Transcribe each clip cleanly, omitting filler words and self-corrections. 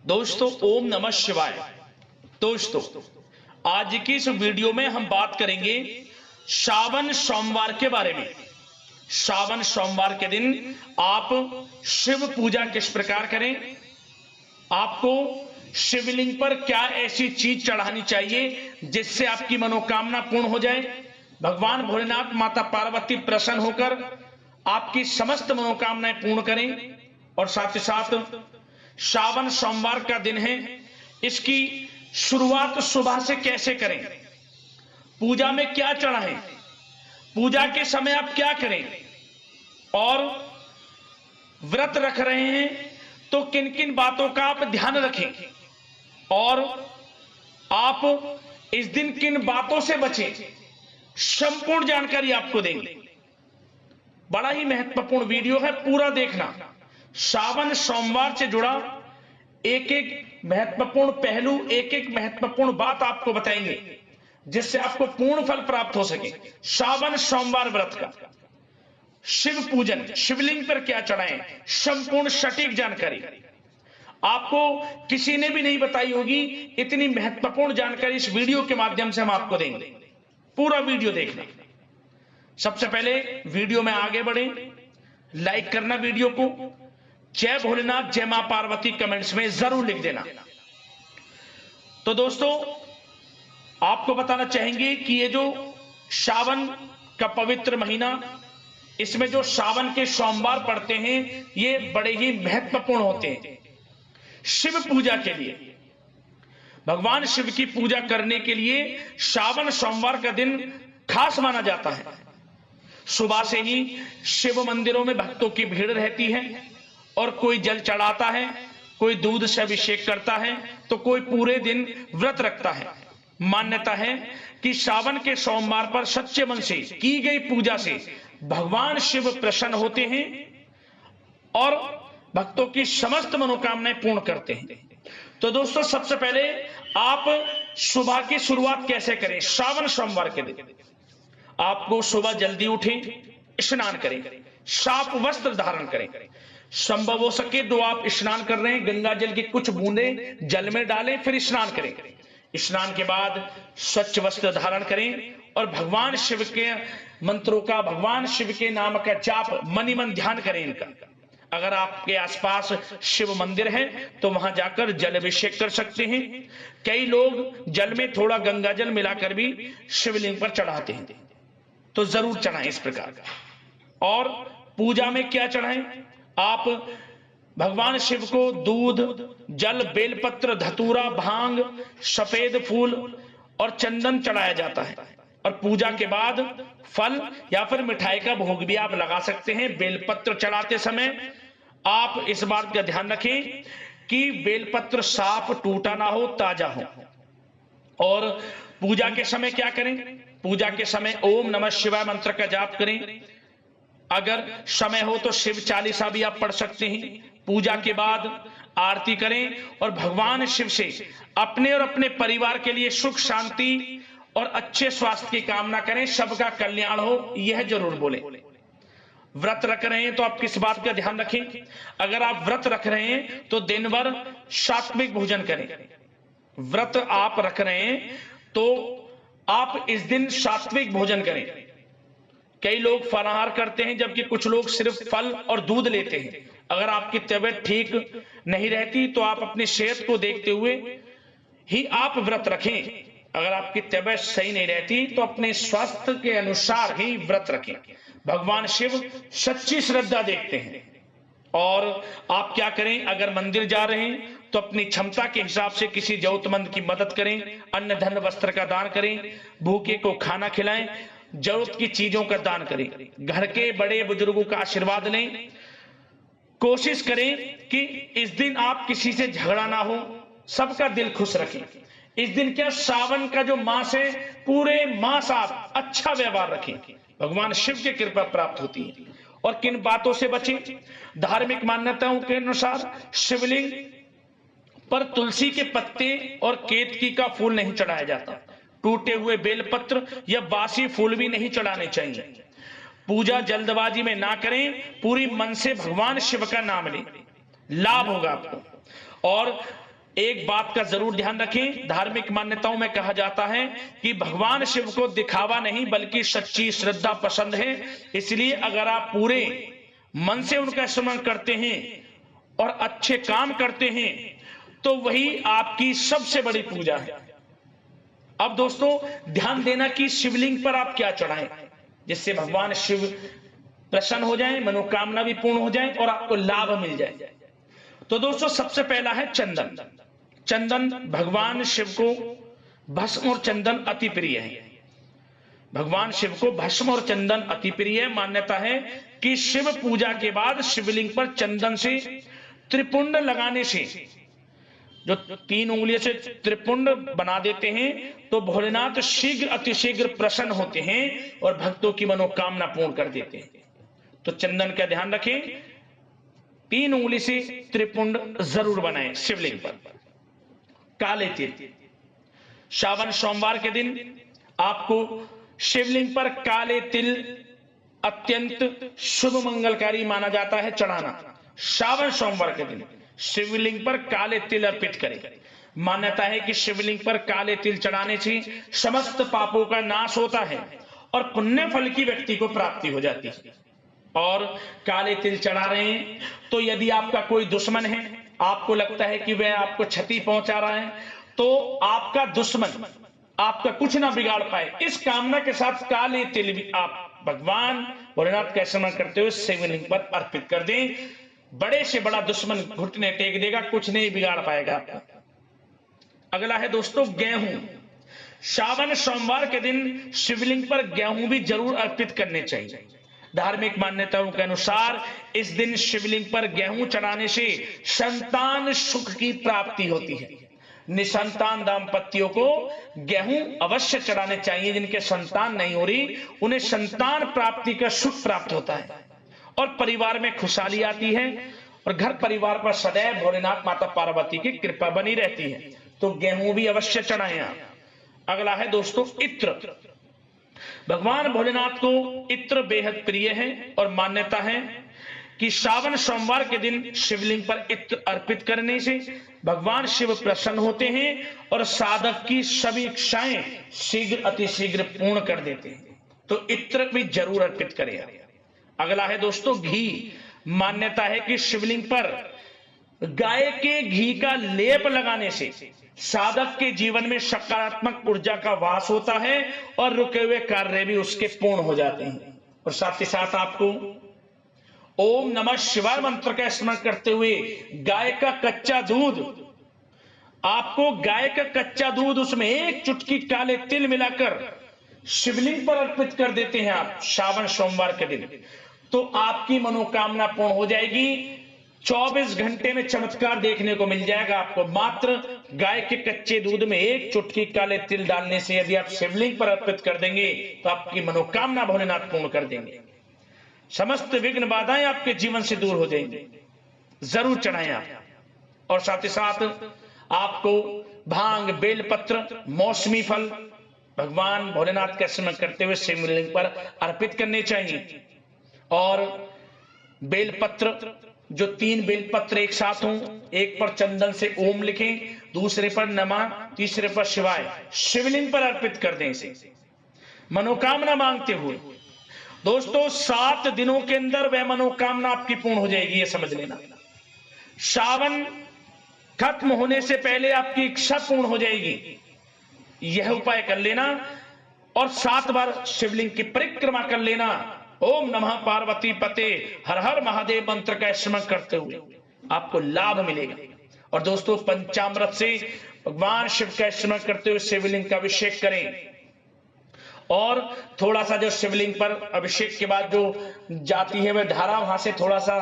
दोस्तों ओम नमः शिवाय। दोस्तों आज की इस वीडियो में हम बात करेंगे श्रावण सोमवार के बारे में। श्रावण सोमवार के दिन आप शिव पूजा किस प्रकार करें, आपको शिवलिंग पर क्या ऐसी चीज चढ़ानी चाहिए जिससे आपकी मनोकामना पूर्ण हो जाए, भगवान भोलेनाथ माता पार्वती प्रसन्न होकर आपकी समस्त मनोकामनाएं पूर्ण करें। और साथ ही साथ श्रावण सोमवार का दिन है, इसकी शुरुआत सुबह से कैसे करें, पूजा में क्या चढ़ाएं, पूजा के समय आप क्या करें, और व्रत रख रहे हैं तो किन किन बातों का आप ध्यान रखें, और आप इस दिन किन बातों से बचें, संपूर्ण जानकारी आपको देंगे। बड़ा ही महत्वपूर्ण वीडियो है, पूरा देखना। श्रावण सोमवार से जुड़ा एक एक महत्वपूर्ण पहलू, एक एक महत्वपूर्ण बात आपको बताएंगे जिससे आपको पूर्ण फल प्राप्त हो सके। श्रावण सोमवार व्रत का शिव पूजन, शिवलिंग पर क्या चढ़ाएं, संपूर्ण सटीक जानकारी आपको किसी ने भी नहीं बताई होगी। इतनी महत्वपूर्ण जानकारी इस वीडियो के माध्यम से हम आपको देंगे। पूरा वीडियो देखना। सबसे पहले वीडियो में आगे बढ़े, लाइक करना वीडियो को, जय भोलेनाथ जय मां पार्वती कमेंट्स में जरूर लिख देना। तो दोस्तों आपको बताना चाहेंगे कि ये जो श्रावण का पवित्र महीना, इसमें जो श्रावण के सोमवार पड़ते हैं ये बड़े ही महत्वपूर्ण होते हैं शिव पूजा के लिए। भगवान शिव की पूजा करने के लिए श्रावण सोमवार का दिन खास माना जाता है। सुबह से ही शिव मंदिरों में भक्तों की भीड़ रहती है और कोई जल चढ़ाता है, कोई दूध से अभिषेक करता है, तो कोई पूरे दिन व्रत रखता है। मान्यता है कि श्रावण के सोमवार पर सच्चे मन से की गई पूजा से भगवान शिव प्रसन्न होते हैं और भक्तों की समस्त मनोकामनाएं पूर्ण करते हैं। तो दोस्तों सबसे पहले आप सुबह की शुरुआत कैसे करें। श्रावण सोमवार के दिन आपको सुबह जल्दी उठें, स्नान करें, साफ वस्त्र धारण करें। संभव हो सके तो आप स्नान कर रहे हैं, गंगा जल की कुछ बूंदें जल में डालें, फिर स्नान करें। स्नान के बाद स्वच्छ वस्त्र धारण करें और भगवान शिव के मंत्रों का, भगवान शिव के नाम का जाप मन ही मन ध्यान करें इनका। अगर आपके आसपास शिव मंदिर है तो वहां जाकर जल अभिषेक कर सकते हैं। कई लोग जल में थोड़ा गंगा जल मिलाकर भी शिवलिंग पर चढ़ाते हैं, तो जरूर चढ़ाएं इस प्रकार का। और पूजा में क्या चढ़ाएं, आप भगवान शिव को दूध, जल, बेलपत्र, धतूरा, भांग, सफेद फूल और चंदन चढ़ाया जाता है। और पूजा के बाद फल या फिर मिठाई का भोग भी आप लगा सकते हैं। बेलपत्र चढ़ाते समय आप इस बात का ध्यान रखें कि बेलपत्र साफ, टूटा ना हो, ताजा हो। और पूजा के समय क्या करें, पूजा के समय ओम नमः शिवाय मंत्र का जाप करें। अगर समय हो तो शिव चालीसा भी आप पढ़ सकते हैं। पूजा के बाद आरती करें और भगवान शिव से अपने और अपने परिवार के लिए सुख, शांति और अच्छे स्वास्थ्य की कामना करें, सबका कल्याण हो, यह जरूर बोलें। व्रत रख रहे हैं तो आप किस बात का ध्यान रखें, अगर आप व्रत रख रहे हैं तो दिन भर सात्विक भोजन करें। व्रत आप रख रहे हैं तो आप इस दिन सात्विक भोजन करें। कई लोग फलाहार करते हैं जबकि कुछ लोग सिर्फ फल और दूध लेते हैं। अगर आपकी तबीयत ठीक नहीं रहती तो आप अपनी सेहत को देखते हुए ही आप व्रत रखें। अगर आपकी तबीयत सही नहीं रहती तो अपने स्वास्थ्य के अनुसार ही व्रत रखें। भगवान शिव सच्ची श्रद्धा देखते हैं। और आप क्या करें, अगर मंदिर जा रहे हैं तो अपनी क्षमता के हिसाब से किसी जरूरतमंद की मदद करें, अन्न धन वस्त्र का दान करें, भूखे को खाना खिलाएं, जरूरत की चीजों का दान करें, घर के बड़े बुजुर्गों का आशीर्वाद लें। कोशिश करें कि इस दिन आप किसी से झगड़ा ना हो, सबका दिल खुश रखें। इस दिन क्या, श्रावण का जो मास है, पूरे मास आप अच्छा व्यवहार रखें, भगवान शिव की कृपा प्राप्त होती है। और किन बातों से बचें, धार्मिक मान्यताओं के अनुसार शिवलिंग पर तुलसी के पत्ते और केतकी का फूल नहीं चढ़ाया जाता। टूटे हुए बेलपत्र या बासी फूल भी नहीं चढ़ाने चाहिए। पूजा जल्दबाजी में ना करें, पूरी मन से भगवान शिव का नाम लें, लाभ होगा आपको। और एक बात का जरूर ध्यान रखें, धार्मिक मान्यताओं में कहा जाता है कि भगवान शिव को दिखावा नहीं बल्कि सच्ची श्रद्धा पसंद है। इसलिए अगर आप पूरे मन से उनका स्मरण करते हैं और अच्छे काम करते हैं तो वही आपकी सबसे बड़ी पूजा है। अब दोस्तों ध्यान देना कि शिवलिंग पर आप क्या चढ़ाएं जिससे भगवान शिव प्रसन्न हो जाएं, मनोकामना भी पूर्ण हो जाए और आपको लाभ मिल जाए। तो दोस्तों सबसे पहला है चंदन। चंदन भगवान शिव को भस्म और चंदन अति प्रिय है। भगवान शिव को भस्म और चंदन अति प्रिय है। मान्यता है कि शिव पूजा के बाद शिवलिंग पर चंदन से त्रिपुंड लगाने से, जो 3 उंगलियों से त्रिपुंड बना देते हैं, तो भोलेनाथ शीघ्र अतिशीघ्र प्रसन्न होते हैं और भक्तों की मनोकामना पूर्ण कर देते हैं। तो चंदन का ध्यान रखें, 3 उंगली से त्रिपुंड जरूर बनाएं शिवलिंग पर। काले तिल, श्रावण सोमवार के दिन आपको शिवलिंग पर काले तिल अत्यंत शुभ मंगलकारी माना जाता है चढ़ाना। श्रावण सोमवार के दिन शिवलिंग पर काले तिल अर्पित करें। मान्यता है कि शिवलिंग पर काले तिल चढ़ाने से समस्त पापों का नाश होता है और पुण्य फल की व्यक्ति को प्राप्ति हो जाती है। और काले तिल चढ़ा रहे हैं तो यदि आपका कोई दुश्मन है, आपको लगता है कि वह आपको क्षति पहुंचा रहा है, तो आपका दुश्मन आपका कुछ ना बिगाड़ पाए, इस कामना के साथ काले तिल भी आप भगवान भोलेनाथ का स्मरण करते हुए शिवलिंग पर अर्पित कर दें। बड़े से बड़ा दुश्मन घुटने टेक देगा, कुछ नहीं बिगाड़ पाएगा आपका। अगला है दोस्तों गेहूं। श्रावण सोमवार के दिन शिवलिंग पर गेहूं भी जरूर अर्पित करने चाहिए। धार्मिक मान्यताओं के अनुसार इस दिन शिवलिंग पर गेहूं चढ़ाने से संतान सुख की प्राप्ति होती है। निसंतान दाम्पत्यों को गेहूं अवश्य चढ़ाने चाहिए। जिनके संतान नहीं हो रही उन्हें संतान प्राप्ति का सुख प्राप्त होता है और परिवार में खुशहाली आती है और घर परिवार पर सदैव भोलेनाथ माता पार्वती की कृपा बनी रहती है। तो गेहूं भी अवश्य चढ़ाएं आप। अगला है दोस्तों इत्र। भगवान भोलेनाथ को इत्र बेहद प्रिय है और मान्यता है कि श्रावण सोमवार के दिन शिवलिंग पर इत्र अर्पित करने से भगवान शिव प्रसन्न होते हैं और साधक की सभी इच्छाएं शीघ्र अतिशीघ्र पूर्ण कर देते हैं। तो इत्र भी जरूर अर्पित करें। अगला है दोस्तों घी। मान्यता है कि शिवलिंग पर गाय के घी का लेप लगाने से साधक के जीवन में सकारात्मक ऊर्जा का वास होता है और रुके हुए कार्य भी उसके पूर्ण हो जाते हैं। और साथ ही साथ आपको ओम नमः शिवाय मंत्र का स्मरण करते हुए गाय का कच्चा दूध, आपको गाय का कच्चा दूध, उसमें 1 चुटकी काले तिल मिलाकर शिवलिंग पर अर्पित कर देते हैं आप श्रावण सोमवार के दिन, तो आपकी मनोकामना पूर्ण हो जाएगी। 24 घंटे में चमत्कार देखने को मिल जाएगा आपको। मात्र गाय के कच्चे दूध में 1 चुटकी काले तिल डालने से यदि आप शिवलिंग पर अर्पित कर देंगे तो आपकी मनोकामना भोलेनाथ पूर्ण कर देंगे। समस्त विघ्न बाधाएं आपके जीवन से दूर हो जाएंगी। जरूर चढ़ाएं आप। और साथ ही साथ आपको भांग, बेलपत्र, मौसमी फल भगवान भोलेनाथ का स्मरण करते हुए शिवलिंग पर अर्पित करने चाहिए। और बेलपत्र, जो 3 बेलपत्र एक साथ हों, एक पर चंदन से ओम लिखें, दूसरे पर नमः, तीसरे पर शिवाय, शिवलिंग पर अर्पित कर दें इसे मनोकामना मांगते हुए। दोस्तों 7 दिनों के अंदर वह मनोकामना आपकी पूर्ण हो जाएगी, ये समझ लेना। श्रावण खत्म होने से पहले आपकी इच्छा पूर्ण हो जाएगी, यह उपाय कर लेना। और 7 बार शिवलिंग की परिक्रमा कर लेना। ओम नमः पार्वती पते हर हर महादेव मंत्र का स्मरण करते हुए आपको लाभ मिलेगा। और दोस्तों पंचामृत से भगवान शिव का स्मरण करते हुए शिवलिंग का अभिषेक करें। और थोड़ा सा जो शिवलिंग पर अभिषेक के बाद जो जाती है वह धारा, वहां से थोड़ा सा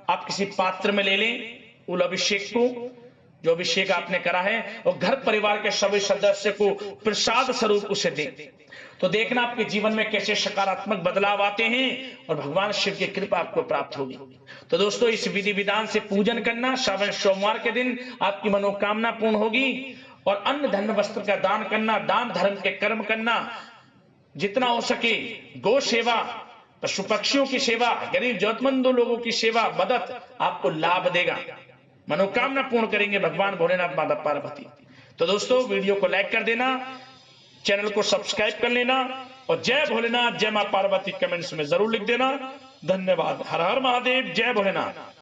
आप किसी पात्र में ले लें उस अभिषेक को, जो अभिषेक आपने करा है, और घर परिवार के सभी सदस्य को प्रसाद स्वरूप उसे दें। तो देखना आपके जीवन में कैसे सकारात्मक बदलाव आते हैं और भगवान शिव की कृपा आपको प्राप्त होगी। तो दोस्तों इस विधि विधान से पूजन करना, श्रावण सोमवार के दिन आपकी मनोकामना पूर्ण होगी। और अन्न धन वस्त्र का दान करना, दान धर्म के कर्म करना, जितना हो सके गौ सेवा, पशु पक्षियों की सेवा, गरीब जरूरतमंदों लोगों की सेवा, मदद आपको लाभ देगा। मनोकामना पूर्ण करेंगे भगवान भोलेनाथ माता पार्वती। तो दोस्तों वीडियो को लाइक कर देना, चैनल को सब्सक्राइब कर लेना और जय भोलेनाथ जय मां पार्वती कमेंट्स में जरूर लिख देना। धन्यवाद। हर हर महादेव, जय भोलेनाथ।